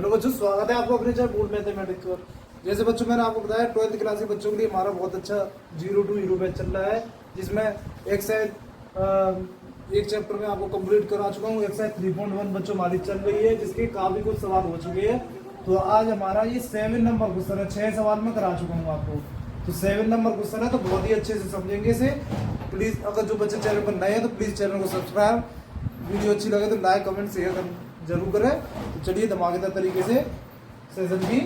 Hello बच्चों, स्वागत है आपको अपने चैनल बोर्ड मैथमेटिक्स पर। जैसे बच्चों मैंने आपको बताया 12th क्लास के बच्चों के लिए हमारा बहुत अच्छा 0 to हीरो बैच चल रहा है, जिसमें एक चैप्टर में आपको कंप्लीट करा चुका हूँ। एक्सरसाइज 3.1 बच्चों हमारी चल रही है, जिसके काफी कुछ सवाल हो चुके हैं। तो आज हमारा ये 7 नंबर क्वेश्चन है, 6 सवाल में करा चुका हूँ आपको। तो 7 नंबर क्वेश्चन है, तो बहुत ही अच्छे से समझेंगे इसे। प्लीज अगर जो बच्चे चैनल पर नए हैं तो प्लीज चैनल को सब्सक्राइब, वीडियो अच्छी लगे तो लाइक कमेंट शेयर जरूर करें। तो चलिए धमाकेदार तरीके से सेशन की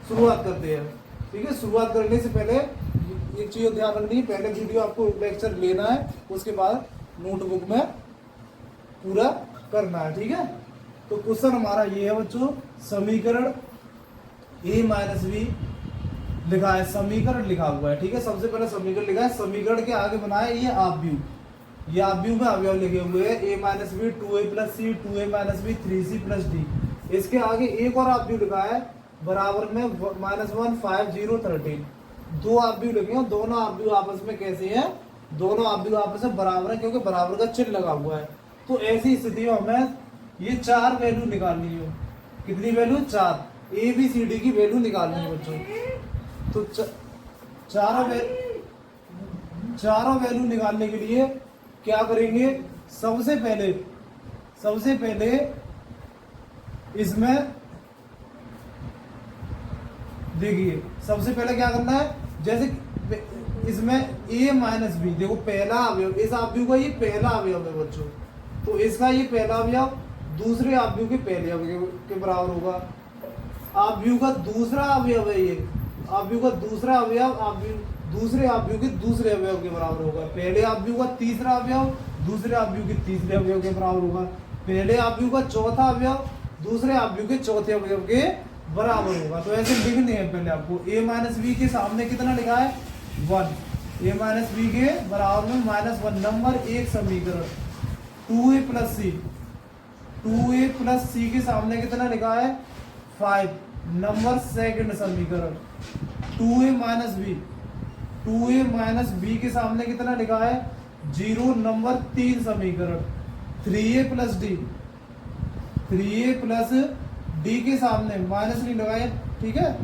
शुरुआत करते हैं। ठीक है, शुरुआत करने से पहले एक चीज ध्यान रखनी है, पहले वीडियो आपको लेक्चर लेना है, उसके बाद नोटबुक में पूरा करना है। ठीक है, तो क्वेश्चन हमारा ये है बच्चों, समीकरण a माइनस बी लिखा है, समीकरण लिखा हुआ है। ठीक है, सबसे पहले समीकरण लिखा है, समीकरण के आगे बनाया ये आव्यूह, ये आव्यूह में अवयव लिखे हुए हैं a minus B 2a plus C 2a minus B 3c plus D. इसके आगे एक और आव्यूह लिखा है बराबर में -1 5 0 13। दो आव्यूह लिखे हैं, दोनों आव्यूह आपस में कैसे हैं, दोनों आव्यूह आपस में बराबर है, क्योंकि बराबर का चिन्ह लगा हुआ है। तो ऐसी स्थिति में हमें ये 4 वैल्यू निकालनी है। कितनी value? 4। A B C D की वैल्यू निकालनी है बच्चों। तो चारों वैल्यू निकालने के लिए क्या करेंगे? सबसे पहले इसमें देखिए, सबसे पहले क्या करना है, जैसे इसमें a माइनस बी, देखो पहला अवयव, इस आव्यूह का ये पहला अवयव है बच्चों, तो इसका ये पहला अवयव दूसरे आव्यूह के पहले अवयव के बराबर होगा। आव्यूह का दूसरा अवयव है ये, आव्यूह का दूसरा अवयव दूसरे आव्यूह के दूसरे अवयव के बराबर होगा। पहले आव्यूह का तीसरा अवयव दूसरे आव्यूह के तीसरे अवयव के बराबर होगा। पहले आव्यूह का चौथा अवयव दूसरे आव्यूह के चौथे अवयव के बराबर होगा। तो ऐसे लिखने हैं पहले आपको। a माइनस बी के सामने कितना लिखा है? 1। a माइनस बी के बराबर में -1 नंबर एक समीकरण। 2a plus C, 2a plus सी के सामने कितना लिखा है? 5 नंबर सेकंड समीकरण। 2a minus B, 2a minus B के सामने कितना लिखा है? 0 नंबर 3 समीकरण। 3a plus D, 3a plus D के सामने माइनस नहीं लगाए। ठीक है,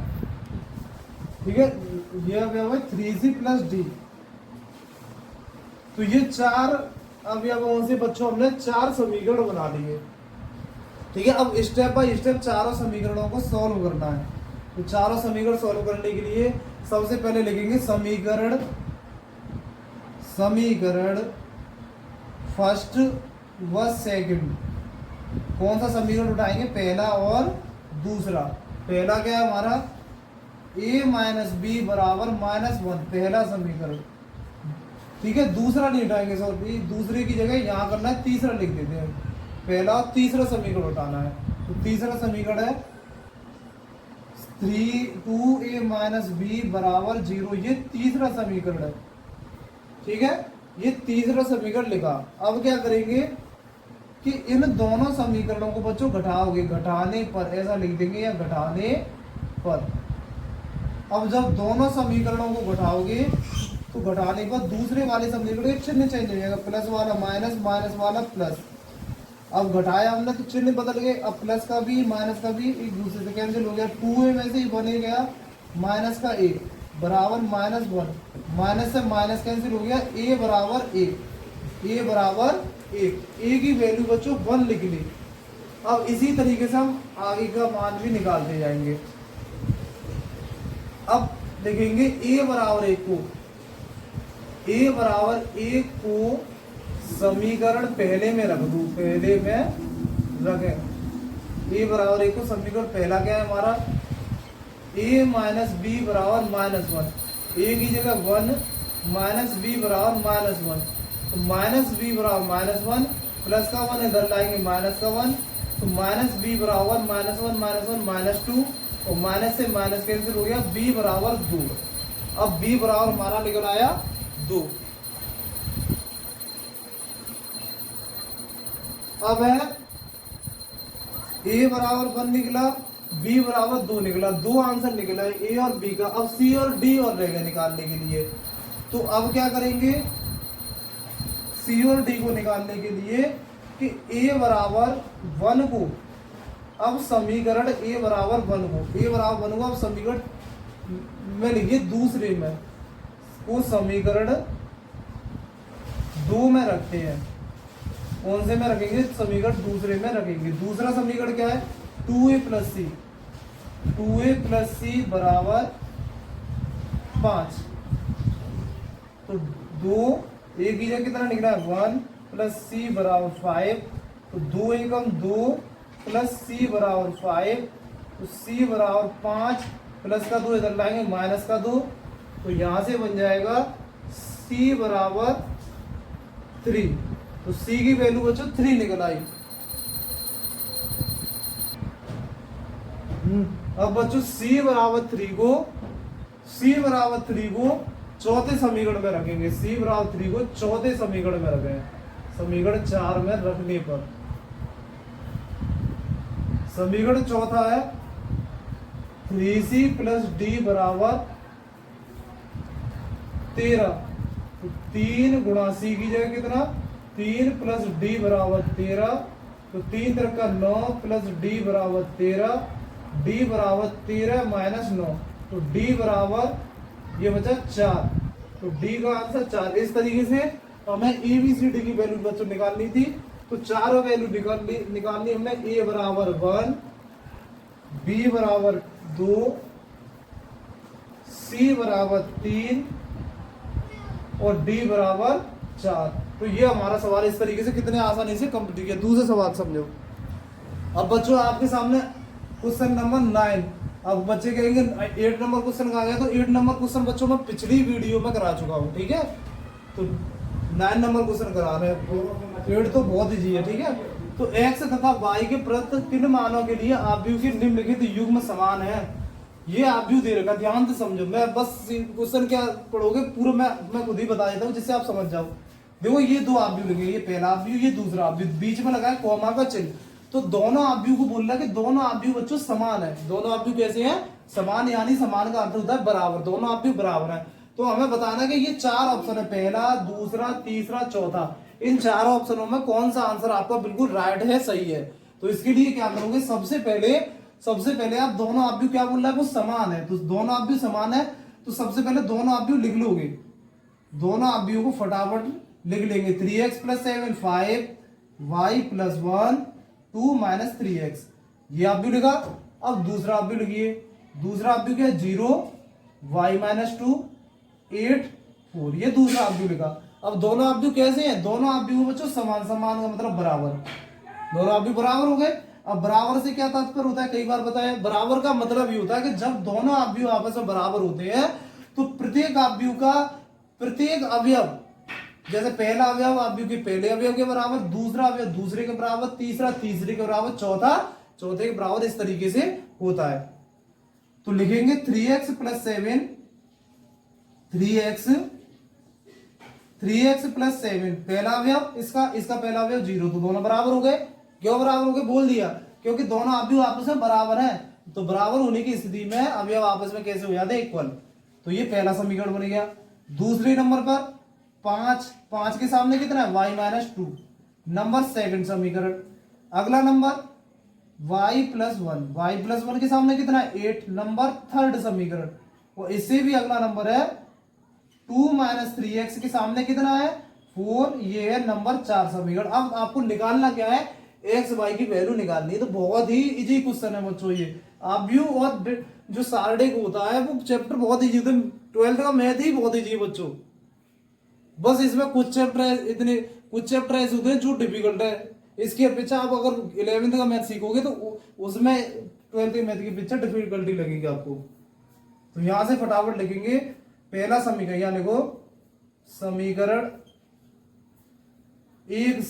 ये अवयव है 3c प्लस डी। तो ये 4 अवयवों से बच्चों हमने 4 समीकरण बना लिए। ठीक है, अब स्टेप बाय स्टेप चारों समीकरणों को सॉल्व करना है। तो चारों समीकरण सॉल्व करने के लिए सबसे पहले लिखेंगे समीकरण फर्स्ट व सेकंड। कौन सा समीकरण उठाएंगे? पहला और दूसरा। पहला क्या है हमारा? a माइनस बी बराबर -1, पहला समीकरण। ठीक है, दूसरा नहीं उठाएंगे, सॉरी, दूसरे की जगह यहाँ करना है, तीसरा लिख देते हैं। पहला और तीसरा समीकरण उठाना है। तो तीसरा समीकरण है 2a माइनस बी बराबर 0, ये तीसरा समीकरण है। ठीक है, ये तीसरा समीकरण लिखा। अब क्या करेंगे कि इन दोनों समीकरणों को बच्चों घटाओगे, घटाने पर ऐसा लिख देंगे, या घटाने पर। अब जब दोनों समीकरणों को घटाओगे तो घटाने पर दूसरे वाले समीकरण के चिन्ह चेंज हो जाएगा, प्लस वाला माइनस, माइनस वाला प्लस। अब घटाया हमने तो चिन्ह बदल गए, अब प्लस का भी माइनस का भी एक दूसरे से कैंसिल हो गया। 2a में से ही बने गया माइनस का a बराबर -1, माइनस से माइनस कैंसिल हो गया, a बराबर 1, a की वैल्यू बच्चों 1 लिख ली। अब इसी तरीके से हम आगे का मान भी निकालते जाएंगे। अब लिखेंगे a बराबर 1 को समीकरण पहले में रख दूं, पहले में रखें। a बराबर 1 को समीकरण पहला क्या है हमारा? a माइनस बी बराबर -1, a की जगह 1, माइनस बी बराबर -1, तो माइनस बी बराबर -1, प्लस का 1 इधर लाएंगे, माइनस का 1, तो माइनस बी बराबर -1 -2, और माइनस से माइनस कैंसिल हो गया, b बराबर 2। अब b बराबर हमारा निकल आया 2। अब है a बराबर 1 निकला, b बराबर 2 निकला, 2 आंसर निकला है a और b का। अब c और d और रहेगा निकालने के लिए। तो अब क्या करेंगे? c और d को निकालने के लिए कि a बराबर 1 को अब समीकरण ए बराबर 1 को, ए बराबर 1 को अब समीकरण में लिखिए दूसरे में, वो समीकरण 2 में रखते हैं। कौन से में रखेंगे? समीकरण दूसरे में रखेंगे। दूसरा समीकरण क्या है? 2a plus C, 2a plus सी बराबर 5। तो 2 a की जगह कितना लिखना है? 1 प्लस सी बराबर 5। तो 2 एकम 2 प्लस सी बराबर 5। तो सी बराबर 5 प्लस का 2 इधर लाएंगे माइनस का 2। तो यहां से बन जाएगा सी बराबर 3। तो सी की वैल्यू बच्चों 3 निकल आई। अब बच्चों सी बराबर 3 को, सी बराबर 3 को चौथे समीकरण में रखेंगे। सी बराबर 3 को चौथे समीकरण में रखें, समीकरण 4 में रखने पर समीकरण चौथा है 3c प्लस डी बराबर 13। तो 3 गुणा सी की जगह कितना? 3 प्लस डी बराबर 13। तो 3 3 का 9 प्लस डी बराबर 13, डी बराबर 13 माइनस 9। तो डी बराबर ये बचा 4। तो डी का आंसर 4। इस तरीके से हमें ए बी सी डी की वैल्यू बच्चों निकालनी थी। तो चारों वैल्यू निकालनी हमने। ए बराबर 1, बी बराबर 2, सी बराबर 3 और डी बराबर 4। तो ये हमारा सवाल इस तरीके से कितने आसानी से कंप्लीट किया। दूसरा सवाल समझो। अब बच्चों आपके सामने क्वेश्चन नंबर 9। अब बच्चे कहेंगे 8 नंबर क्वेश्चन आ गया। तो 8 नंबर क्वेश्चन बच्चों मैं पिछली वीडियो में करा चुका हूँ, ठीक है। तो 9 नंबर क्वेश्चन करा रहे हैं। 8 तो बहुत इजी है, ठीक है। तो x तथा y के प्रति किन मानों के लिए आव्यूह के निम्नलिखित युग्म समान है। ये आव्यूह दे रखा, ध्यान से समझो। मैं बस क्वेश्चन क्या पढ़ोगे पूरा मैं खुद ही बता देता हूँ जिससे आप समझ जाओ। देखो ये दो आव्यूह लगे, ये पहला आव्यूह, ये दूसरा आव्यूह, बीच में लगा है कॉमा का चिन्ह। तो दोनों आव्यूह को बोल रहा है कि दोनों आव्यूह बच्चों समान है। दोनों आव्यूह कैसे हैं? समान, यानी समान का अर्थ होता है बराबर। दोनों आव्यूह बराबर है। तो हमें बताना है कि ये 4 ऑप्शन है, पहला, दूसरा, तीसरा, चौथा। इन चारों ऑप्शनों में कौन सा आंसर आपका बिल्कुल राइट है, सही है। तो इसके लिए क्या करोगे? सबसे पहले आप दोनों आव्यूह क्या बोल रहा है? वो समान है। तो दोनों आव्यूह समान है तो सबसे पहले दोनों आव्यूह लिख लोगे। दोनों आव्यूह को फटाफट लिख लेंगे। 3x plus 7 5, y plus 1 2 minus 3x, ये आव्यूह लिखा। अब दूसरा आव्यूह लिखिए। दूसरा आव्यूह क्या है? 0 y माइनस 2 8 4, ये दूसरा आव्यूह लिखा। अब दोनों आव्यूह कैसे हैं? दोनों आव्यूह बच्चों समान, समान का मतलब बराबर। दोनों आव्यूह बराबर हो गए। अब बराबर से क्या तात्पर्य होता है? कई बार बताया, बराबर का मतलब ये होता है कि जब दोनों आव्यूह आपस में बराबर होते हैं तो प्रत्येक आव्यूह का प्रत्येक अवयव, जैसे पहला अवयव आव्यूह के पहले अवयव के बराबर, दूसरा अवयव दूसरे के बराबर, तीसरा तीसरे के बराबर, चौथा चौथे के बराबर, इस तरीके से होता है। तो लिखेंगे 3x प्लस 7, 3x प्लस 7 पहला अवयव, इसका पहला अवयव 0। तो दोनों बराबर हो गए। क्यों बराबर हो गए? बोल दिया, क्योंकि दोनों अवयव आपस में बराबर हैं। तो बराबर होने की स्थिति में अवयव आपस में कैसे हो जाते हैं? इक्वल। तो ये पहला समीकरण बन गया। दूसरे नंबर पर 5 के सामने कितना है? y माइनस 2, नंबर सेकंड समीकरण। अगला नंबर y प्लस 1 के सामने कितना है? 8, नंबर थर्ड समीकरण। और इससे भी अगला नंबर है 2 माइनस 3x के सामने कितना है? 4, ये है नंबर 4 समीकरण। अब आपको निकालना क्या है? x y की वैल्यू निकालनी है। तो बहुत ही इजी क्वेश्चन है बच्चों ये। आव्यूह और जो सारणी को होता है वो चैप्टर बहुत इजी होता है। 12th का मैथ ही बहुत इजी है बच्चों। बस इसमें कुछ चैप्टर ऐसे होते हैं जो डिफिकल्ट है। इसकी अपेक्षा आप अगर 11th का मैथ सीखोगे तो उसमें 12th के मैथ की अपेक्षा डिफिकल्टी लगेगी आपको। तो यहां से फटाफट लिखेंगे पहला समीकरण। यहां लिखो समीकरण 1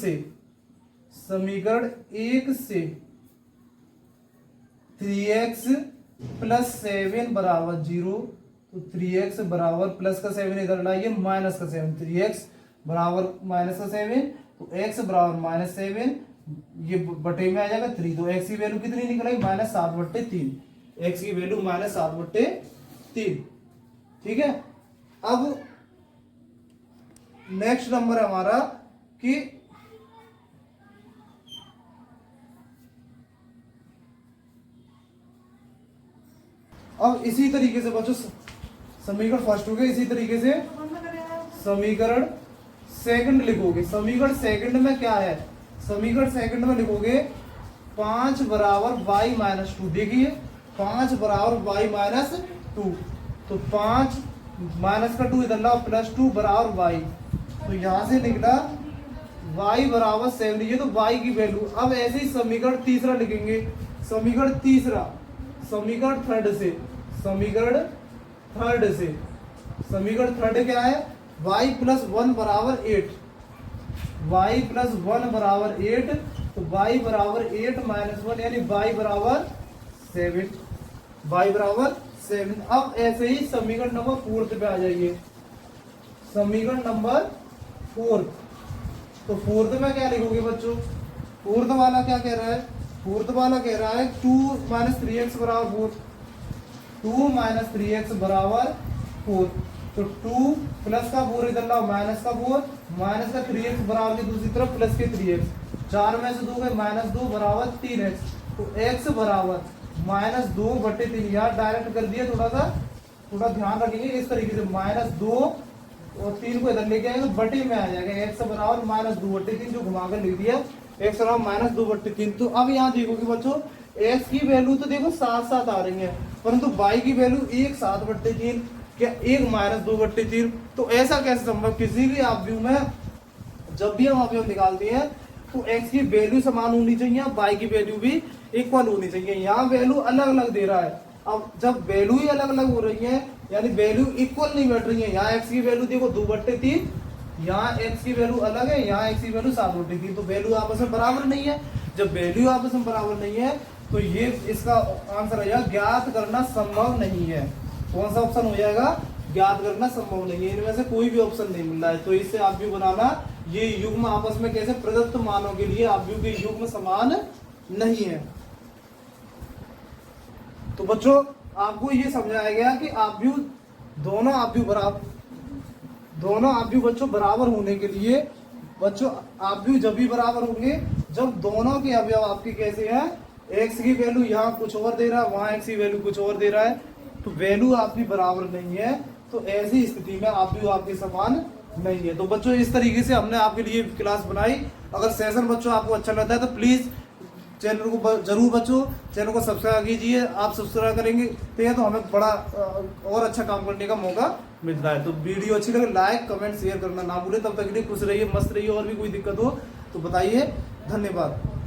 से 3x प्लस 7 बराबर 0। तो 3x बराबर प्लस का 7 इधर लाइए, माइनस का 7, 3x बराबर माइनस का 7। तो x बराबर माइनस 7, ये बटे में आ जाएगा 3। तो x की वैल्यू कितनी निकल आई? माइनस 7/3। x की वैल्यू माइनस 7/3, ठीक है। अब नेक्स्ट नंबर है हमारा कि अब इसी तरीके से बच्चों समीकरण फर्स्ट हो गया, इसी तरीके से समीकरण सेकंड लिखोगे। समीकरण सेकंड में क्या है, समीकरण सेकंड में लिखोगे 5 बराबर y माइनस 2। देखिए 5 बराबर y माइनस 2, तो 5 माइनस का 2 इधर लाओ, प्लस 2 बराबर y, तो यहां से निकला y बराबर 7। ये तो y की वैल्यू। अब ऐसे ही समीकरण तीसरा लिखेंगे, समीकरण तीसरा, समीकरण थर्ड से, समीकरण थर्ड से, समीकरण थर्ड क्या है, y प्लस 1 बराबर 8, y प्लस 1 बराबर 8, तो y बराबर 8 माइनस 1 यानी y बराबर 7, y बराबर 7। अब ऐसे ही समीकरण नंबर 4 पे आ जाइए, समीकरण नंबर 4, तो 4 में क्या लिखोगे बच्चों, 4 वाला क्या कह रहा है, 4 वाला कह रहा है 2 माइनस 3x बराबर 4, 2 माइनस 3x बराबर 4, तो 2 प्लस का 4 इधर लाओ, माइनस का 4, माइनस का 3x बराबर की दूसरी तरफ प्लस के 3x, 4 में से 2 गए माइनस 2 बराबर 3x, तो x बराबर माइनस 2/3। यार डायरेक्ट कर दिया, थोड़ा ध्यान रखेंगे इस तरीके से, माइनस 2 और 3 को इधर लेके आएंगे बटे में आ जाएगा, x बराबर माइनस 2/3 जो घुमाकर लिख दिया, x बराबर माइनस 2/3। तो अब यहाँ देखोगे बच्चों x की वैल्यू तो देखो साथ साथ आ रही है, परंतु y की वैल्यू 1 7/3 क्या 1 माइनस 2/3। तो ऐसा कैसे संभव, किसी भी अवयव में जब भी हम अवयव निकालते हैं तो x की वैल्यू समान होनी चाहिए, y की वैल्यू भी इक्वल होनी चाहिए। यहाँ वैल्यू अलग अलग दे रहा है, अब जब वैल्यू ही अलग अलग हो रही है यानी वैल्यू इक्वल नहीं बैठ रही है, यहाँ x की वैल्यू देखो 2/3, यहाँ x की वैल्यू अलग है, यहाँ x की वैल्यू 7/3, तो वैल्यू आपस में बराबर नहीं है। जब वैल्यू आपस में बराबर नहीं है तो ये इसका आंसर है ज्ञात करना संभव नहीं है। कौन सा ऑप्शन हो जाएगा, ज्ञात करना संभव नहीं है, इनमें से कोई भी ऑप्शन नहीं मिल रहा है। तो इससे अवयव बनाना, ये युग्म आपस में कैसे प्रदत्त मानों के लिए अवयव के युग्म समान नहीं है। तो बच्चों आपको ये समझाया गया कि अवयव दोनों अवयव बच्चों बराबर होने के लिए, बच्चों अवयव जब भी बराबर होंगे जब दोनों के अवयव आपके कैसे हैं, x की वैल्यू यहाँ कुछ और दे रहा है, वहां x की वैल्यू कुछ और दे रहा है, तो वैल्यू आपकी बराबर नहीं है, तो ऐसी स्थिति में अवयव आपके समान नहीं है। तो बच्चों इस तरीके से हमने आपके लिए क्लास बनाई। अगर सेशन बच्चों आपको अच्छा लगता है तो प्लीज चैनल को जरूर बच्चों चैनल को सब्सक्राइब कीजिए। आप सब्सक्राइब करेंगे तो हमें बड़ा और अच्छा काम करने का मौका मिलता है। तो वीडियो अच्छी लगे लाइक कमेंट शेयर करना ना भूलें। तब तक के लिए खुश रहिए, मस्त रहिए। और भी कोई दिक्कत हो तो बताइए। धन्यवाद।